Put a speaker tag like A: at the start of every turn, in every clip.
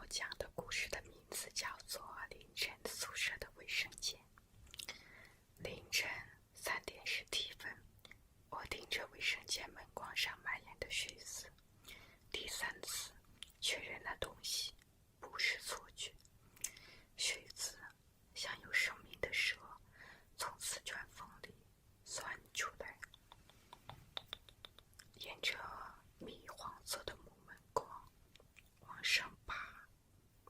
A: 讲的故事的名字叫做《凌晨宿舍的卫生间》。凌晨3:10，我盯着卫生间门框上蔓延的血丝，第3次确认那东西不是错觉。血渍像有生命的蛇从四川缝里钻出来，沿着米黄色的木门框往上爬，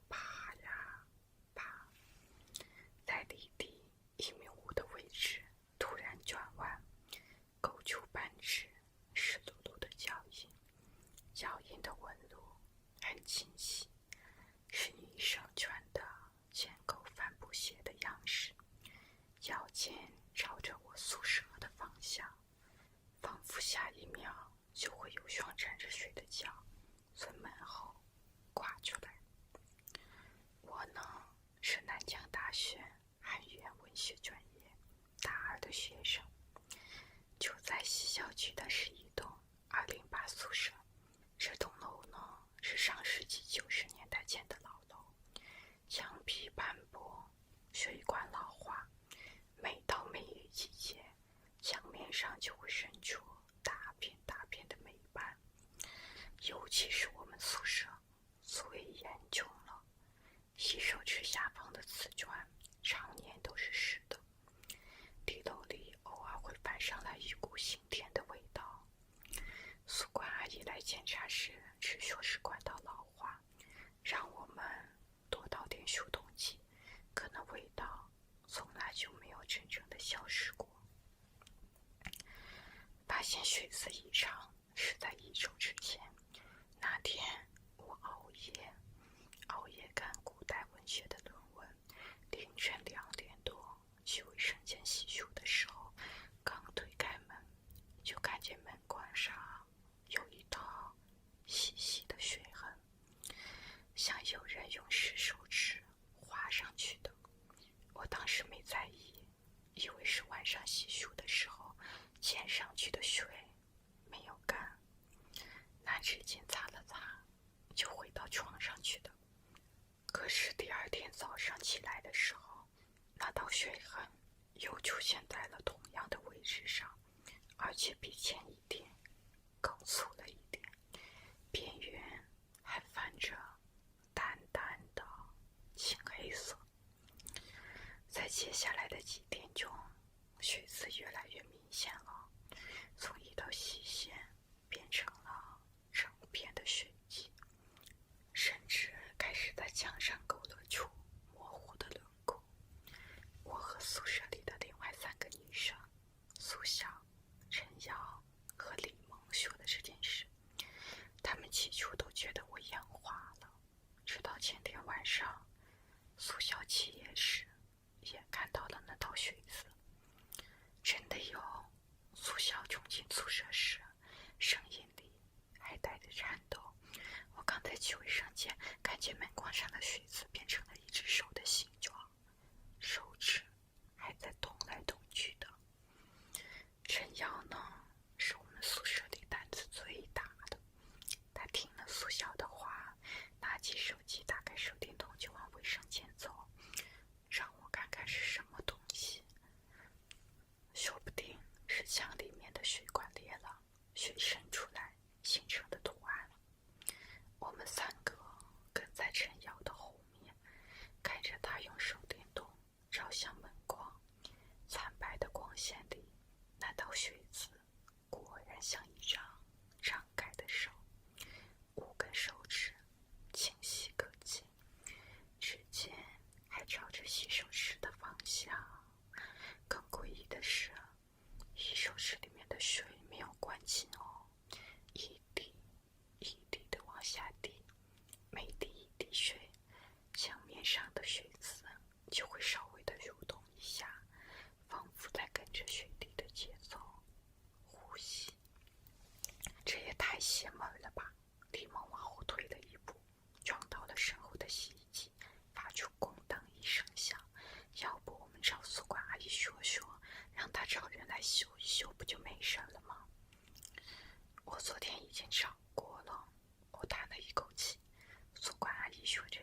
A: 爬呀爬，在离地1.5米的位置突然转弯，勾出半只湿漉漉的脚印。脚印的纹路很清晰，是女生穿的前勾帆布鞋的样式，脚尖朝着我宿舍的方向，仿佛下一秒就会有双沾着水的脚从门后跨出来。我呢，是南疆大学汉语言文学专业大2的学生，就在西校区的11栋208宿舍。这栋楼呢，是上世纪90年代建的老楼，墙皮斑驳，水管老化，每到梅雨季节，墙面上就会渗出大片大片的霉斑。尤其是我们宿舍最严重了，洗手池下方的瓷砖常年都是湿的，地楼里偶尔会泛上来一股腥甜的味道。宿管阿姨来检查时只说是管道老化，让我们多倒点输动剂，可能味道从来就没有真正的消失过。发现血丝异常是在1周之前，那天我熬夜看古代文学的论文，凌晨2点多去卫生间洗漱的时候，刚推开门，就看见门框上有一道细细的血痕，像有人用湿手指划上去的。我当时没在意，以为是晚上洗漱的时候溅上去的水没有干，拿纸巾擦了擦就回到床上去的。可是第2天早上起来的时候，那道血痕又出现在了同样的位置上，而且比前一天更粗了一点，边缘还泛着淡淡的青黑色。在接下来的几天中，血渍越来越明显了，从一道细线变成了整片的血迹，甚至开始在墙上勾勒出模糊的轮廓。我和宿舍里的另外3个女生苏晓、陈瑶和李萌说的这件事，她们起初都觉得我眼花了，直到前天晚上苏晓起夜时也看到了那道血渍。真的有。苏晓冲进宿舍时，声音里还带着颤抖。我刚才去卫生间，看见门框上的血渍变成了一只手的形状，手指还在动来动去的。陈瑶呢，是我们宿舍里胆子最大的，他听了苏晓的话，拿起手机打开手电筒就往卫生间走，让我看看是什么东西。说不定是墙里面的水管裂了，水渗出来形成的图案。我们3个跟在陈瑶的后面，看着他用手电筒照向门框，惨白的光线里，那道血渍果然像一张张开的手，5根手指清晰可见，指尖还朝着洗手池的方向。更诡异的是，洗手池里面的水没有关紧哦，一滴一滴的往下滴，每滴一滴水，墙面上的血渍就会稍微的蠕动一下，仿佛在跟着水滴的节奏呼吸。这也太邪门了吧！李萌往后退了一步，撞到了身后的洗衣机，发出咣当一声响。要不我们找宿管阿姨说说，让她找人来修一修，不就没事了吗？我昨天已经找过了。我叹了一口气，宿管阿姨说着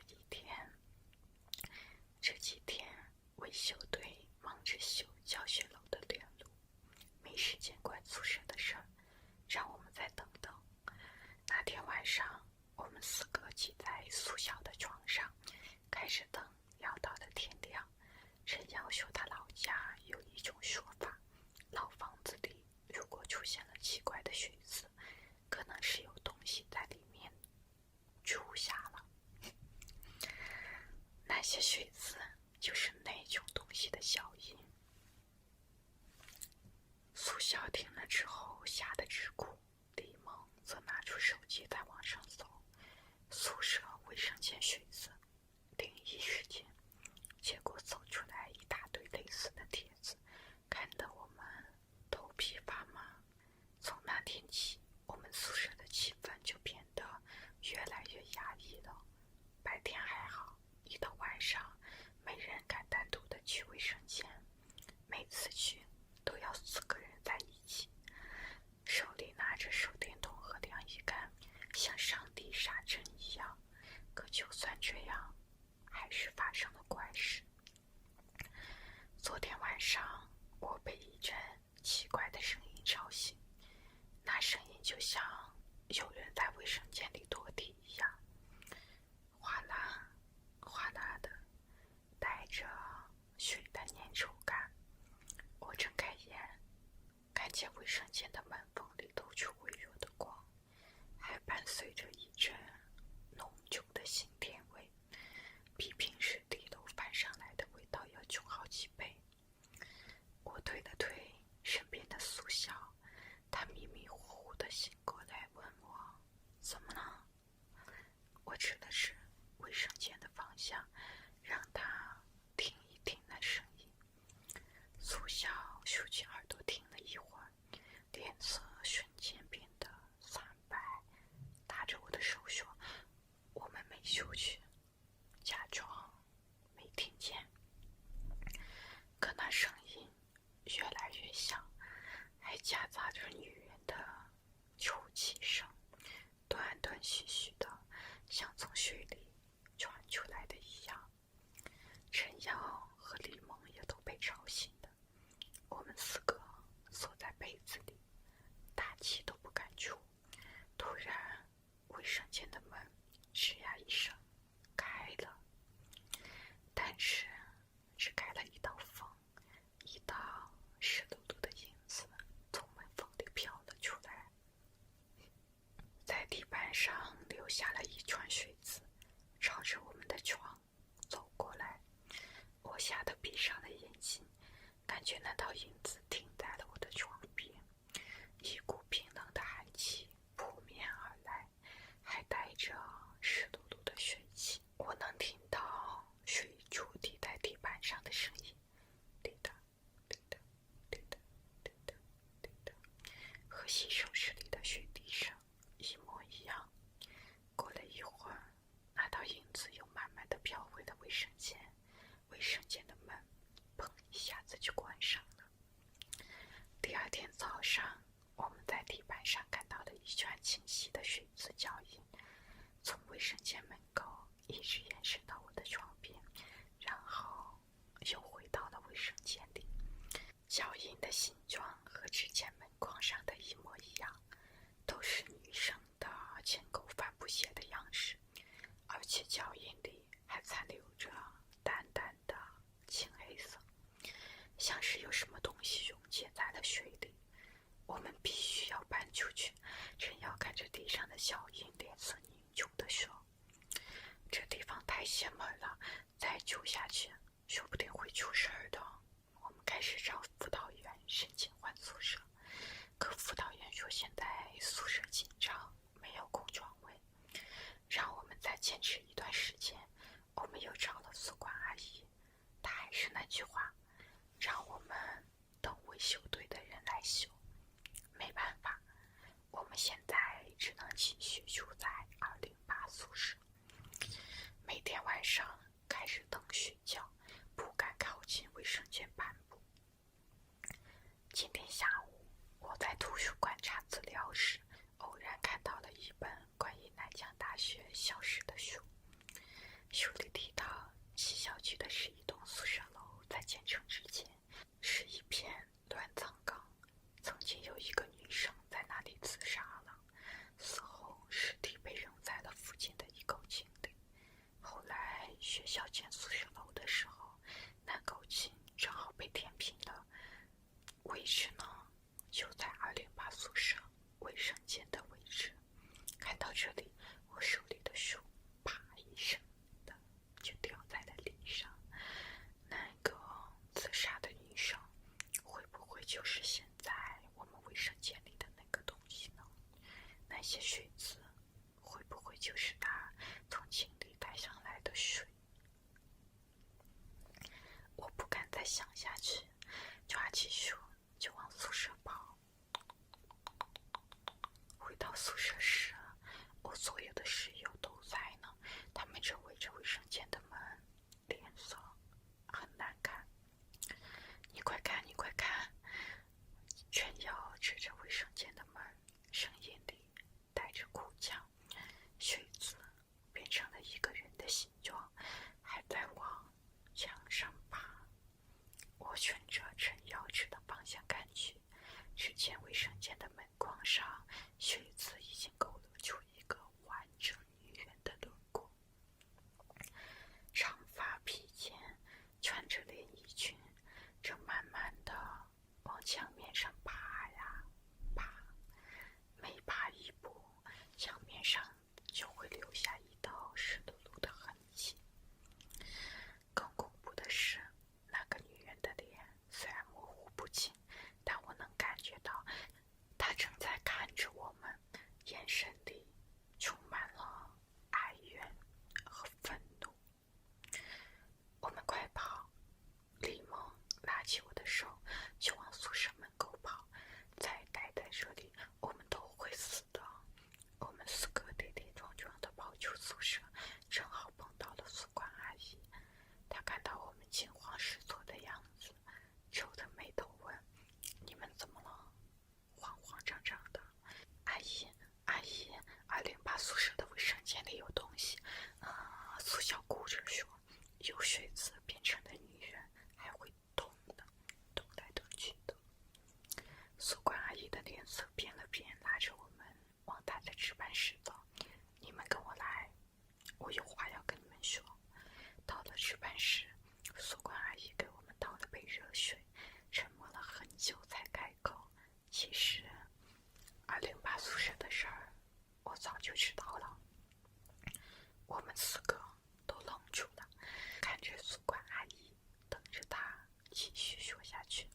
A: 们4个挤在宿校的床上，开始等，聊到了天亮。陈瑶说他老家有一种说法，老房子里如果出现了奇怪的水渍，可能是有东西在里面住下了。那些水渍就是那种东西的脚印。苏小听了之后吓得直哭，李萌则拿出手机在网上搜宿舍卫生间水渍灵异事件，结果搜出来一大堆类似的帖子，看得我们头皮发麻。从那天起，我们宿舍的气氛就变得越来越压抑了。白天还好，一到晚上没人敢单独的去卫生间，每次去都要4个人在一起，手里拿着手电筒和晾衣杆，像上帝杀针一样。可就算这样，还是发生了怪事。昨天晚上，我被一阵奇怪的声音吵醒，那声音就像有人在卫生间里跺地一样，哗啦哗啦的，带着水的粘稠感。我睁开眼，看见卫生间的门缝里透出微弱的光，还伴随着一阵浓重的腥甜味，比平时地楼翻上来的味道要重好几倍。我推了推身边的苏晓，他迷迷糊糊地醒过来，问我怎么了。我指的是卫生间的方向，让他听一听那声音。苏晓竖起耳朵听了一会儿，脸色瞬间变得惨白，搭着我的手说：“我们没出去，假装没听见。”可那声音越来越响，还夹杂着女人的抽泣声，断断续续的，像从水里传出来的一样。陈瑶和李萌也都被吵醒的，我们4个缩在被子里，大气都不敢出。突然，卫生间的门吱呀一声开了，但是只开了一道缝，一道湿漉漉的影子从门缝里飘了出来，在地板上留下了一串水渍，朝着我们的床走过来。我吓得闭上了眼睛，感觉那道影子停在了我的床边，一股冰冷的寒气扑面而来，还带着湿漉漉的水汽。我能听到水珠滴在地板上的声音，滴答滴答滴答滴答滴答，和洗手池里的水滴声一模一样。过了一会儿，那道影子又慢慢地飘回了卫生间，卫生间的门砰一下子就关上了。第2天早上，我们在地板上看到了一串清晰的水渍脚印，从卫生间门口一直延伸到我的床边，然后又回到了卫生间里。脚印的形状和之前门框上的一模一样，都是女生的前勾帆布鞋的样式，而且脚印里还残留着淡淡的青黑色，像是有什么东西溶解在了水里。我们必须要搬出去。陈瑶看着地上的脚印，脸色凝重地说：“这地方太邪门了，再住下去说不定会出事儿的。”我们开始找辅导员申请换宿舍，可辅导员说现在宿舍紧张，没有空床位，让我们再坚持一段时间。我们又找了宿管阿姨，她还是那句话，让我们等维修队的人来修。没办法，我们现在只能继续住在208宿舍，每天晚上开着灯睡觉，不敢靠近卫生间半步。今天下午，我在图书馆查资料时，偶然看到了一本关于南江大学校史的书。书里提到，西校区的是一栋宿舍楼，在建成之前是一片乱葬岗，曾经有一个女生在那里自杀了，死后尸体被扔在了附近就知道了。我们4个都愣住了，看着宿管阿姨，等着她继续说下去。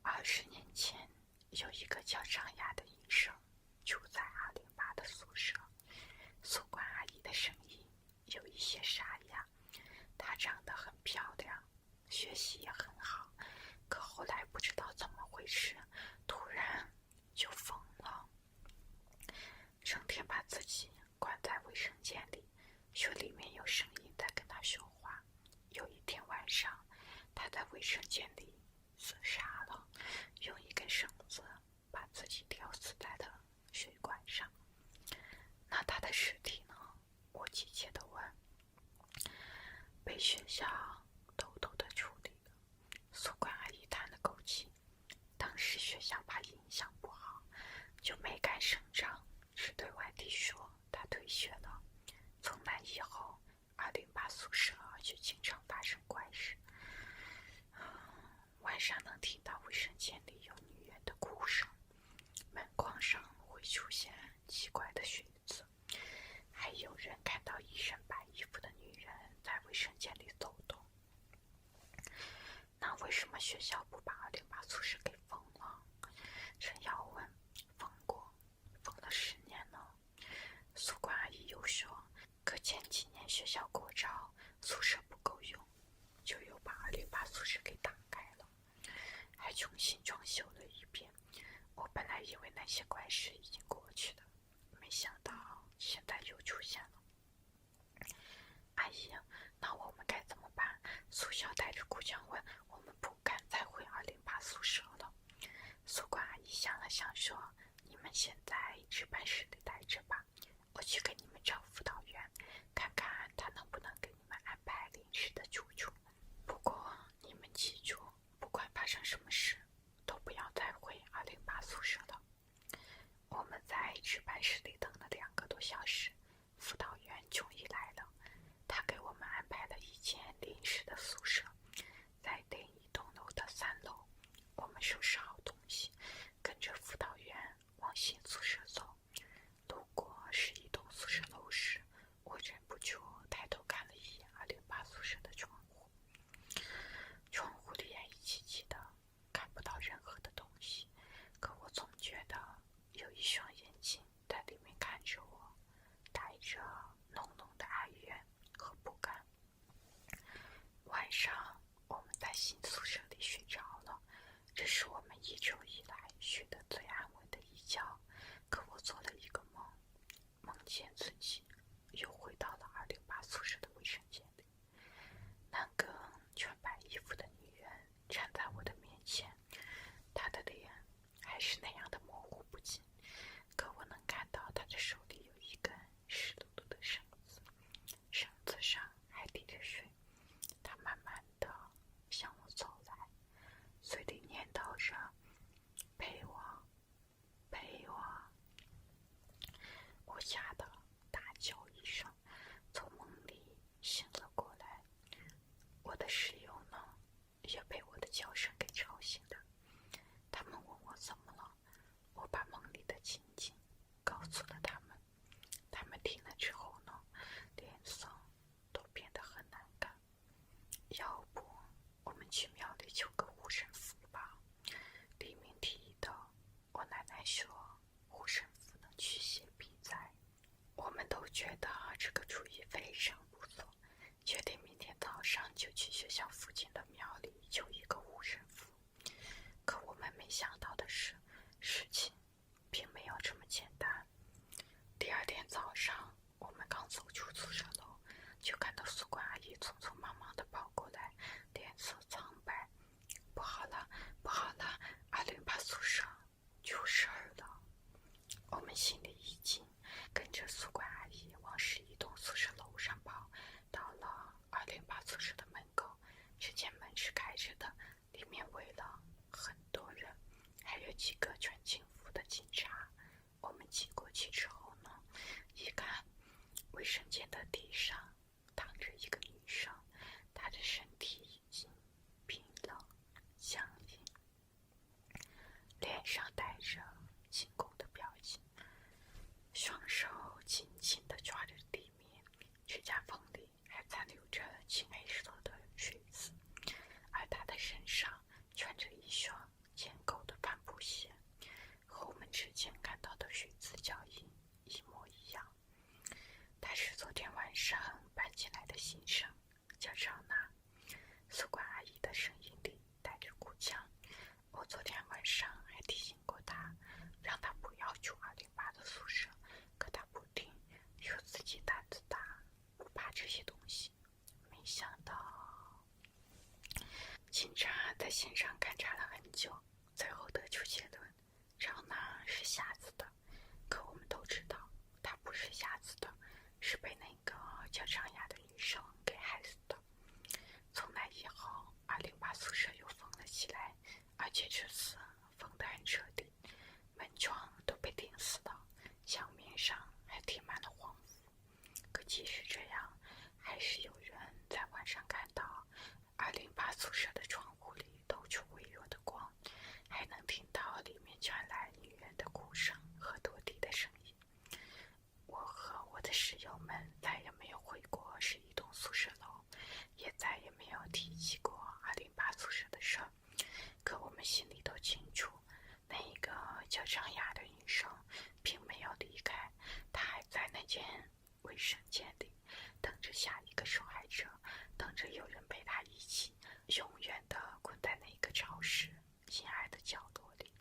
A: 20年前，有一个叫张雅的医生住在208的宿舍。宿管阿姨的声音有一些沙哑，她长得很漂亮，学习也很好，可后来不知道怎么回事，突然就疯了，整天把自己关在卫生间里，说里面有声音在跟她说话。有一天晚上，她在卫生间里自杀了，用一根绳子把自己吊死在了水管上。那她的尸体呢？我急切地问。被学校偷偷地处理了。宿管阿姨叹了口气，当时学校怕影响不好，就没敢声张，只对外地说她退学了。从那以后，208宿舍就经常发生怪事。晚上能听到卫生间里有女人的哭声，门框上会出现奇怪的血渍，还有人看到一身白衣服的女人在卫生间里走动。那为什么学校不把208宿舍给封了？陈瑶问。封了10年了。宿管阿姨又说，可前几年学校过招，宿舍不够用，就又把208宿舍给打开了，还重新装修了一遍。我本来以为那些怪事已经过去了，没想到现在又出现了。阿姨，那我们该怎么办？苏晓带着哭腔问。我们不敢再回208宿舍了。宿管阿姨想了想说，你们先在值班室里待着吧，我去给你们找辅导员，看看他能不能给你们安排临时的住处。不过你们记住，不管发生什么事，都不要再回208宿舍了。我们在值班室里等了2个多小时，辅导员终于来了。他给我们安排了一间临时的宿舍，在另一栋楼的3楼。我们收拾好东西，跟着辅导员往新宿舍走。路过是一栋宿舍楼时，我忍不住抬头看了一眼208宿舍的窗户。窗户里暗漆漆的，看不到任何的东西，可我总觉得有一双眼睛在里面看着我，带着浓浓的哀怨和不甘。晚上我们在新宿舍里睡着了，这是我们1周以来睡得最安稳的一觉。可我做了一个梦，梦见自己又回到了208宿舍的卫生间里。那个穿白衣服的女人站在我的面前，她的脸还是那样的模糊不清，可我能看到她的手里有一根湿漉漉的绳子，绳子上还滴着水。她慢慢地向我走来，嘴里念叨着陪我陪我。我吓得大叫一声，从梦里醒了过来。我的室友呢，也被我的叫声给吵醒了。他们问我怎么了，我把梦里的情景告诉了他们。他们听了之后呢，脸色都变得很难看。要不我们去庙里求个护身符吧？李明提议道。我奶奶说护身符能驱邪避灾。我们都觉得这个主意非常不错，决定明天早上就去学校附近的庙里求一个护身符。可我们没想到的是，事情并没有这么简单。第二天早上，我们刚走出宿舍楼，就看到宿管阿姨匆匆忙忙地跑过来，脸色苍白。不好了，不好了，208宿舍出事儿了。我们心里一惊，跟着宿管阿姨往11栋宿舍楼上跑。到了208宿舍的门口，只见门是开着的，里面围了很多人，还有几个穿警服的警察。我们挤过去之后呢，一看卫生间的地上躺着一个女生，她的身体已经冰冷僵硬，脸上带着惊恐的表情，双手甲缝里还残留着青黑色的水渍，而他的身上穿着一双尖沟的帆布鞋，和我们之前看到的水渍脚印一模一样。他是昨天晚上搬进来的新生，叫张娜。宿管阿姨的声音里带着哭腔。我昨天晚上还提醒过他，让他不要住208的宿舍，可他不听，说自己胆子大，不怕这些东西。没想到，警察在现场勘察了很久，最后得出结论：张娜是瞎子的。可我们都知道，她不是瞎子的，是被那个叫张雅的女生给害死的。从那以后，208宿舍又封了起来，而且这次封得很彻底，门窗都被钉死了，墙面上还贴满了黄符。可即使这样，还是有人在晚上看到208宿舍的窗户里透出微弱的光，还能听到里面传来女人的哭声和拖地的声音。我和我的室友们再也没有回过11栋宿舍楼，也再也没有提起过208宿舍的事儿。可我们心里都清楚，那一个叫张雅的女生并没有离开，她还在那间卫生间里，等着下一个受害者，等着有人陪她一起永远地困在那个潮湿阴暗的角落里。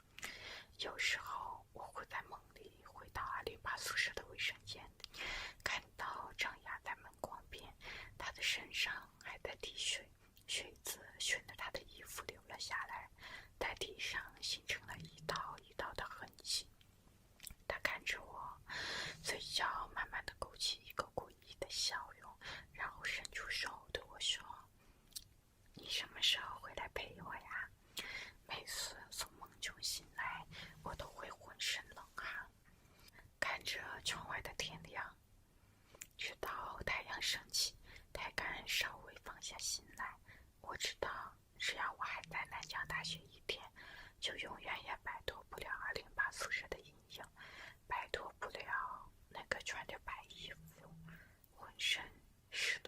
A: 有时候我会在梦里回到208宿舍的卫生间里，看到张雅在门框边，她的身上还在滴水，水渍顺着她的衣服流了下来，在地上形成了一道一道的痕迹。她看着我，嘴角慢慢地勾起一个诡异的笑容，然后伸出手对我说：“你什么时候回来陪我呀？”每次从梦中醒来，我都会浑身冷汗，看着窗外的天亮，直到太阳升起，才敢稍微放下心来。我知道，只要我还在南江大学一天，就永远也摆脱不了208宿舍的阴影，摆脱不了那个穿着白衣服、浑身湿